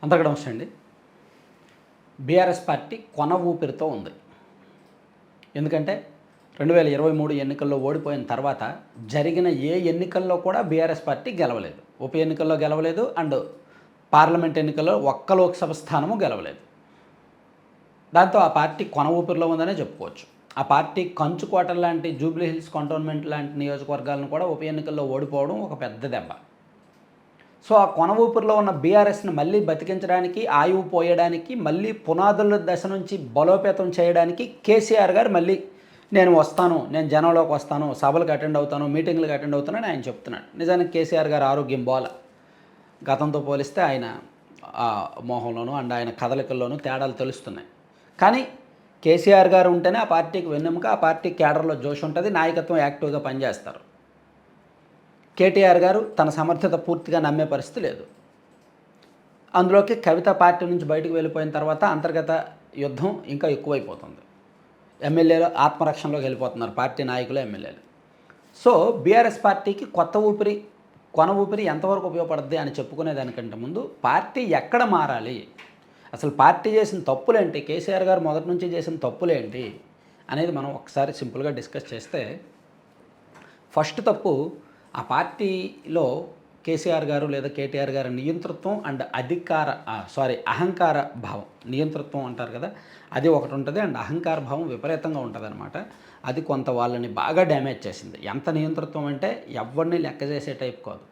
అందరికీ నమస్తే అండి. బీఆర్ఎస్ పార్టీ కొన ఊపిరితో ఉంది. ఎందుకంటే 2023 ఎన్నికల్లో ఓడిపోయిన తర్వాత జరిగిన ఏ ఎన్నికల్లో కూడా బీఆర్ఎస్ పార్టీ గెలవలేదు. ఉప ఎన్నికల్లో గెలవలేదు అండ్ పార్లమెంట్ ఎన్నికల్లో ఒక్క లోక్సభ స్థానము గెలవలేదు. దాంతో ఆ పార్టీ కొన ఊపిరిలో ఉందనే చెప్పుకోవచ్చు. ఆ పార్టీ కంచుకోట లాంటి జూబ్లీ హిల్స్ కంటోన్మెంట్ లాంటి నియోజకవర్గాలను కూడా ఉప ఎన్నికల్లో ఓడిపోవడం ఒక పెద్ద దెబ్బ. సో ఆ కొన ఊపిరిలో ఉన్న బీఆర్ఎస్ని మళ్ళీ బతికించడానికి, ఆయువు పోయడానికి, మళ్ళీ పునాదుల దశ నుంచి బలోపేతం చేయడానికి కేసీఆర్ గారు మళ్ళీ నేను వస్తాను, నేను జనంలోకి వస్తాను, సభలకు అటెండ్ అవుతాను, మీటింగ్లకు అటెండ్ అవుతానని ఆయన చెప్తున్నాడు. నిజానికి కేసీఆర్ గారు ఆరోగ్యం బోల. గతంతో పోలిస్తే ఆయన మోహంలోనూ అండ్ ఆయన కదలికల్లోనూ తేడాలు తెలుస్తున్నాయి. కానీ కేసీఆర్ గారు ఉంటేనే ఆ పార్టీకి వెన్నెముక, ఆ పార్టీ కేడర్లో జోష్ ఉంటుంది, నాయకత్వం యాక్టివ్గా పనిచేస్తారు. కేటీఆర్ గారు తన సమర్థత పూర్తిగా నమ్మే పరిస్థితి లేదు. అందులోకి కవిత పార్టీ నుంచి బయటకు వెళ్ళిపోయిన తర్వాత అంతర్గత యుద్ధం ఇంకా ఎక్కువైపోతుంది. ఎమ్మెల్యేలు ఆత్మరక్షణలోకి వెళ్ళిపోతున్నారు, పార్టీ నాయకులు, ఎమ్మెల్యేలు. సో బీఆర్ఎస్ పార్టీకి కొన ఊపిరి ఎంతవరకు ఉపయోగపడుద్ది అని చెప్పుకునే దానికంటే ముందు పార్టీ ఎక్కడ మారాలి, అసలు పార్టీ చేసిన తప్పులేంటి, కేసీఆర్ గారు మొదటి నుంచి చేసిన తప్పులేంటి అనేది మనం ఒకసారి సింపుల్గా డిస్కస్ చేస్తే, ఫస్ట్ తప్పు ఆ పార్టీలో కేసీఆర్ గారు లేదా కేటీఆర్ గారి నియంతృత్వం అండ్ అహంకార భావం. నియంతృత్వం అంటారు కదా, అది ఒకటి ఉంటుంది అండ్ అహంకార భావం విపరీతంగా ఉంటుంది అనమాట. అది కొంత వాళ్ళని బాగా డ్యామేజ్ చేసింది. ఎంత నియంతృత్వం అంటే ఎవరిని లెక్క చేసే టైప్ కాదు.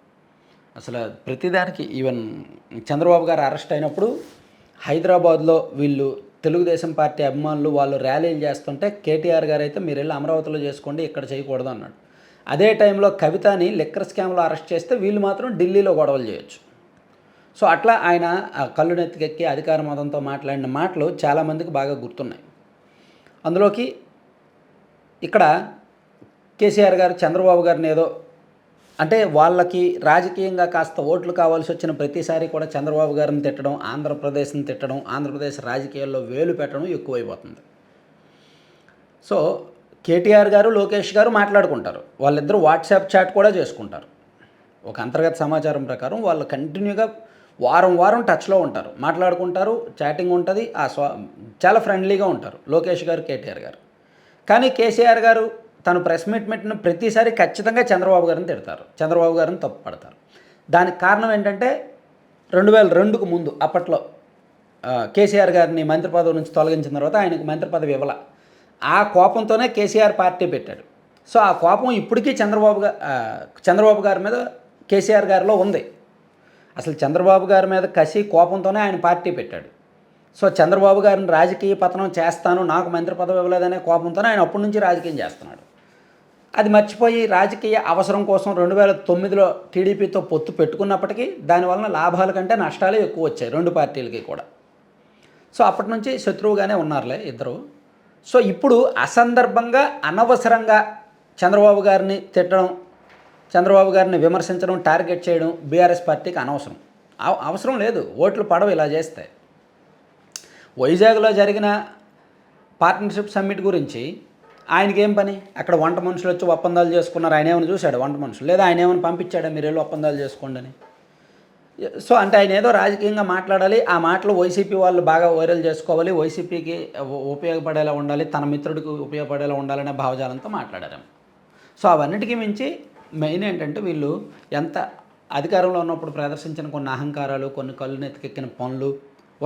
అసలు ప్రతిదానికి ఈవెన్ చంద్రబాబు గారు అరెస్ట్ అయినప్పుడు హైదరాబాద్లో వీళ్ళు తెలుగుదేశం పార్టీ అభిమానులు వాళ్ళు ర్యాలీలు చేస్తుంటే కేటీఆర్ గారు అయితే మీరు వెళ్ళి అమరావతిలో చేసుకోండి, ఇక్కడ చేయకూడదు అన్నాడు. అదే టైంలో కవితని లిక్కర్ స్కామ్లో అరెస్ట్ చేస్తే వీళ్ళు మాత్రం ఢిల్లీలో గొడవలు చేయొచ్చు. సో అట్లా ఆయన కళ్ళు నెత్తికెక్కి అధికార మతంతో మాట్లాడిన మాటలు చాలామందికి బాగా గుర్తున్నాయి. అందులోకి ఇక్కడ కేసీఆర్ గారు చంద్రబాబు గారిని ఏదో అంటే వాళ్ళకి రాజకీయంగా కాస్త ఓట్లు కావాల్సి వచ్చిన ప్రతిసారి కూడా చంద్రబాబు గారిని తిట్టడం, ఆంధ్రప్రదేశ్ని తిట్టడం, ఆంధ్రప్రదేశ్ రాజకీయాల్లో వేలు పెట్టడం ఎక్కువైపోతుంది. సో కేటీఆర్ గారు, లోకేష్ గారు మాట్లాడుకుంటారు, వాళ్ళిద్దరూ వాట్సాప్ చాట్ కూడా చేసుకుంటారు. ఒక అంతర్గత సమాచారం ప్రకారం వాళ్ళు కంటిన్యూగా వారం టచ్లో ఉంటారు, మాట్లాడుకుంటారు, చాటింగ్ ఉంటుంది, చాలా ఫ్రెండ్లీగా ఉంటారు లోకేష్ గారు, కేటీఆర్ గారు. కానీ కేసీఆర్ గారు తను ప్రెస్ మీట్ పెట్టిన ప్రతిసారి ఖచ్చితంగా చంద్రబాబు గారిని తిడతారు, చంద్రబాబు గారిని తప్పు పడతారు. దానికి కారణం ఏంటంటే 2002కు ముందు అప్పట్లో కేసీఆర్ గారిని మంత్రి పదవి నుంచి తొలగించిన తర్వాత ఆయనకు మంత్రి పదవి ఇవ్వాల. ఆ కోపంతోనే కేసీఆర్ పార్టీ పెట్టాడు. సో ఆ కోపం ఇప్పటికీ చంద్రబాబు గారి మీద కేసీఆర్ గారిలో ఉంది. అసలు చంద్రబాబు గారి మీద కసి కోపంతోనే ఆయన పార్టీ పెట్టాడు. సో చంద్రబాబు గారిని రాజకీయ పతనం చేస్తాను, నాకు మంత్రి పదవి ఇవ్వలేదనే కోపంతోనే ఆయన అప్పటి నుంచి రాజకీయం చేస్తున్నాడు. అది మర్చిపోయి రాజకీయ అవసరం కోసం 2009లో టీడీపీతో పొత్తు పెట్టుకున్నప్పటికీ దానివల్ల లాభాల కంటే నష్టాలే ఎక్కువ వచ్చాయి రెండు పార్టీలకి కూడా. సో అప్పటి నుంచి శత్రువుగానే ఉన్నారులే ఇద్దరు. సో ఇప్పుడు అసందర్భంగా అనవసరంగా చంద్రబాబు గారిని తిట్టడం, చంద్రబాబు గారిని విమర్శించడం, టార్గెట్ చేయడం బీఆర్ఎస్ పార్టీకి అవసరం లేదు. ఓట్లు పడవు ఇలా చేస్తే. వైజాగ్లో జరిగిన పార్ట్నర్షిప్ సమ్మిట్ గురించి ఆయనకేం పని? అక్కడ వంట మనుషులు వచ్చి ఒప్పందాలు చేసుకున్నారు, ఆయన ఏమైనా చూశాడు వంట మనుషులు, లేదా ఆయన ఏమైనా పంపించాడా మీరు వెళ్ళి ఒప్పందాలు చేసుకోండి అని? సో అంటే ఆయన ఏదో రాజకీయంగా మాట్లాడాలి, ఆ మాటలు వైసీపీ వాళ్ళు బాగా వైరల్ చేసుకోవాలి, వైసీపీకి ఉపయోగపడేలా ఉండాలి, తన మిత్రుడికి ఉపయోగపడేలా ఉండాలనే భావజాలంతో మాట్లాడారు. సో అవన్నిటికీ మించి మెయిన్ ఏంటంటే వీళ్ళు ఎంత అధికారంలో ఉన్నప్పుడు ప్రదర్శించిన కొన్ని అహంకారాలు, కొన్ని కళ్ళు నెత్తికెక్కిన పనులు.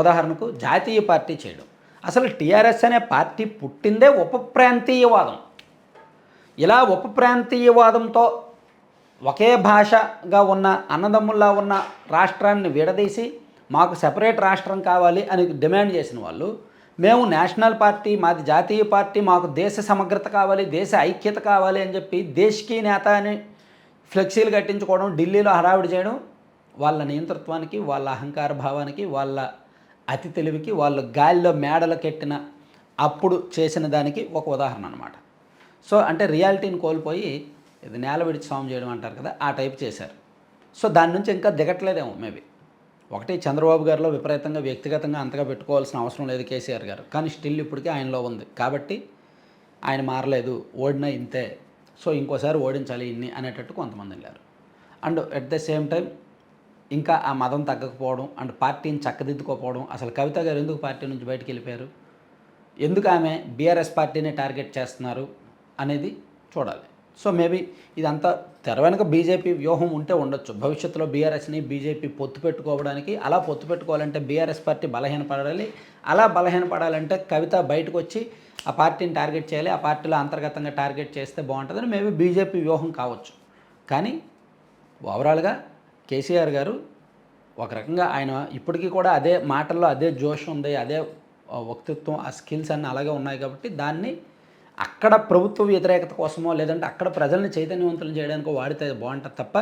ఉదాహరణకు జాతీయ పార్టీ చేయడం. అసలు టీఆర్ఎస్ అనే పార్టీ పుట్టిందే ఉపప్రాంతీయవాదం. ఇలా ఉపప్రాంతీయవాదంతో ఒకే భాషగా ఉన్న అన్నదమ్ముల్లా ఉన్న రాష్ట్రాన్ని విడదీసి మాకు సెపరేట్ రాష్ట్రం కావాలి అని డిమాండ్ చేసిన వాళ్ళు, మేము నేషనల్ పార్టీ, మాది జాతీయ పార్టీ, మాకు దేశ సమగ్రత కావాలి, దేశ ఐక్యత కావాలి అని చెప్పి దేశకీ నేత అని ఫ్లెక్సీలు కట్టించుకోవడం, ఢిల్లీలో హడావిడి చేయడం వాళ్ళ నియంతృత్వానికి, వాళ్ళ అహంకార భావానికి, వాళ్ళ అతి తెలివికి, వాళ్ళు గాలిలో మేడలు కెట్టిన అప్పుడు చేసిన దానికి ఒక ఉదాహరణ అనమాట. సో అంటే రియాలిటీని కోల్పోయి ఇది నేల విడిచి స్వామి చేయడం అంటారు కదా, ఆ టైప్ చేశారు. సో దాని నుంచి ఇంకా దిగట్లేదేమో మేబీ. ఒకటి చంద్రబాబు గారిలో విపరీతంగా వ్యక్తిగతంగా అంతగా పెట్టుకోవాల్సిన అవసరం లేదు కేసీఆర్ గారు, కానీ స్టిల్ ఇప్పటికీ ఆయనలో ఉంది కాబట్టి ఆయన మారలేదు, ఓడినా ఇంతే, సో ఇంకోసారి ఓడించాలి ఇన్ని అనేటట్టు కొంతమంది వెళ్ళారు. And at the same time ఇంకా ఆ మదం తగ్గకపోవడం అండ్ పార్టీని చక్కదిద్దుకోకపోవడం, అసలు కవిత గారు ఎందుకు పార్టీ నుంచి బయటికి వెళ్ళిపోయారు, ఎందుకు ఆమె బీఆర్ఎస్ పార్టీని టార్గెట్ చేస్తున్నారు అనేది చూడాలి. సో మేబీ ఇదంతా తెర వెనుక బీజేపీ వ్యూహం ఉంటే ఉండొచ్చు. భవిష్యత్తులో బీఆర్ఎస్ని బీజేపీ పొత్తు పెట్టుకోవడానికి, అలా పొత్తు పెట్టుకోవాలంటే బీఆర్ఎస్ పార్టీ బలహీనపడాలి. అలా బలహీనపడాలంటే కవిత బయటకు వచ్చి ఆ పార్టీని టార్గెట్ చేయాలి, ఆ పార్టీలో అంతర్గతంగా టార్గెట్ చేస్తే బాగుంటుందని మేబీ బీజేపీ వ్యూహం కావచ్చు. కానీ ఓవరాల్గా కేసీఆర్ గారు ఒక రకంగా ఆయన ఇప్పటికీ కూడా అదే మాటల్లో అదే జోష్ ఉంది, అదే వ్యక్తిత్వం, ఆ స్కిల్స్ అన్నీ అలాగే ఉన్నాయి కాబట్టి దాన్ని అక్కడ ప్రభుత్వ వ్యతిరేకత కోసమో లేదంటే అక్కడ ప్రజల్ని చైతన్యవంతులు చేయడానికో వాడితే బాగుంటుంది తప్ప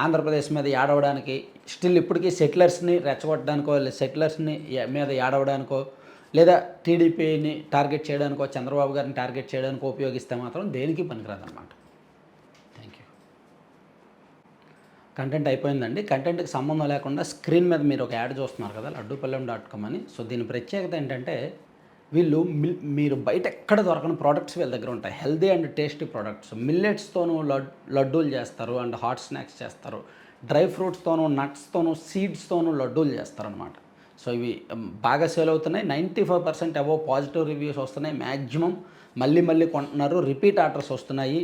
ఆంధ్రప్రదేశ్ మీద ఏడవడానికి, స్టిల్ ఇప్పటికీ సెటిలర్స్ని రెచ్చగొట్టడానికో సెటిలర్స్ని మీద ఏడవడానికో లేదా టీడీపీని టార్గెట్ చేయడానికో చంద్రబాబు గారిని టార్గెట్ చేయడానికో ఉపయోగిస్తే మాత్రం దేనికి పనికిరాదన్నమాట. Thank you. కంటెంట్ అయిపోయిందండి. కంటెంట్కి సంబంధం లేకుండా స్క్రీన్ మీద మీరు ఒక యాడ్ చూస్తున్నారు కదా, laddupallaem.com అని. సో దీని ప్రత్యేకత ఏంటంటే వీళ్ళు మీరు బయట ఎక్కడ దొరకని ప్రోడక్ట్స్ వీళ్ళ దగ్గర ఉంటాయి. Healthy and tasty products. మిల్లెట్స్తోనూ లడ్డూలు చేస్తారు అండ్ హాట్ స్నాక్స్ చేస్తారు. డ్రై ఫ్రూట్స్తోనూ నట్స్తోనూ సీడ్స్తోనూ లడ్డూలు చేస్తారనమాట. సో ఇవి బాగా సేల్ అవుతున్నాయి. 95% అబోవ్ పాజిటివ్ రివ్యూస్ వస్తున్నాయి. మ్యాక్సిమం మళ్ళీ కొంటున్నారు. రిపీట్ ఆర్డర్స్ వస్తున్నాయి.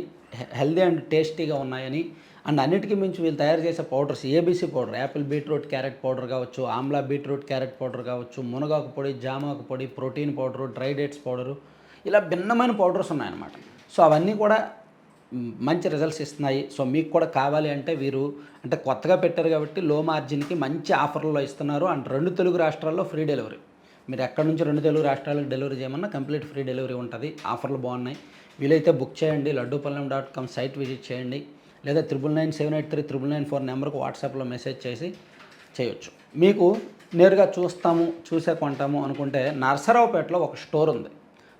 హెల్దీ అండ్ టేస్టీగా ఉన్నాయని. అండ్ అన్నిటికీ మించి వీళ్ళు తయారు చేసే powders, ABC powder, apple beetroot carrot powder కావచ్చు, ఆమ్లా బీట్రూట్ క్యారెట్ పౌడర్ కావచ్చు, మునగాకు పొడి, జామాకు పొడి, protein powder, dry dates powder, ఇలా భిన్నమైన పౌడర్స్ ఉన్నాయన్నమాట. సో అవన్నీ కూడా మంచి రిజల్ట్స్ ఇస్తున్నాయి. సో మీకు కూడా కావాలి అంటే వీరు అంటే కొత్తగా పెట్టారు కాబట్టి లో మార్జిన్కి మంచి ఆఫర్లలో ఇస్తున్నారు. అండ్ 2 తెలుగు రాష్ట్రాల్లో ఫ్రీ డెలివరీ. మీరు ఎక్కడి నుంచి 2 తెలుగు రాష్ట్రాలకు డెలివరీ చేయమన్నా కంప్లీట్ ఫ్రీ డెలివరీ ఉంటుంది. ఆఫర్లు బాగున్నాయి. వీలైతే బుక్ చేయండి. laddupallaem.com సైట్ విజిట్ చేయండి. లేదా 9997839994 నెంబర్కు వాట్సాప్లో మెసేజ్ చేసి చేయొచ్చు. మీకు నేరుగా చూసే కొంటాము అనుకుంటే నరసరావుపేటలో ఒక స్టోర్ ఉంది.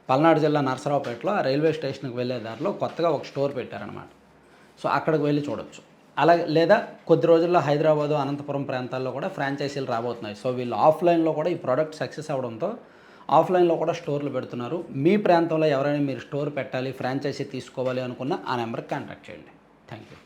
పల్నాడు జిల్లా నరసరావుపేటలో ఆ రైల్వే స్టేషన్కి వెళ్ళే దారిలో కొత్తగా ఒక స్టోర్ పెట్టారనమాట. సో అక్కడికి వెళ్ళి చూడొచ్చు. అలాగే లేదా కొద్ది రోజుల్లో హైదరాబాదు, అనంతపురం ప్రాంతాల్లో కూడా ఫ్రాంచైజీలు రాబోతున్నాయి. సో వీళ్ళు ఆఫ్లైన్లో కూడా ఈ ప్రోడక్ట్ సక్సెస్ అవడంతో ఆఫ్లైన్లో కూడా స్టోర్లు పెడుతున్నారు. మీ ప్రాంతంలో ఎవరైనా మీరు స్టోర్ పెట్టాలి, ఫ్రాంచైజీ తీసుకోవాలి అనుకున్న ఆ నెంబర్కి కాంటాక్ట్ చేయండి. Thank you.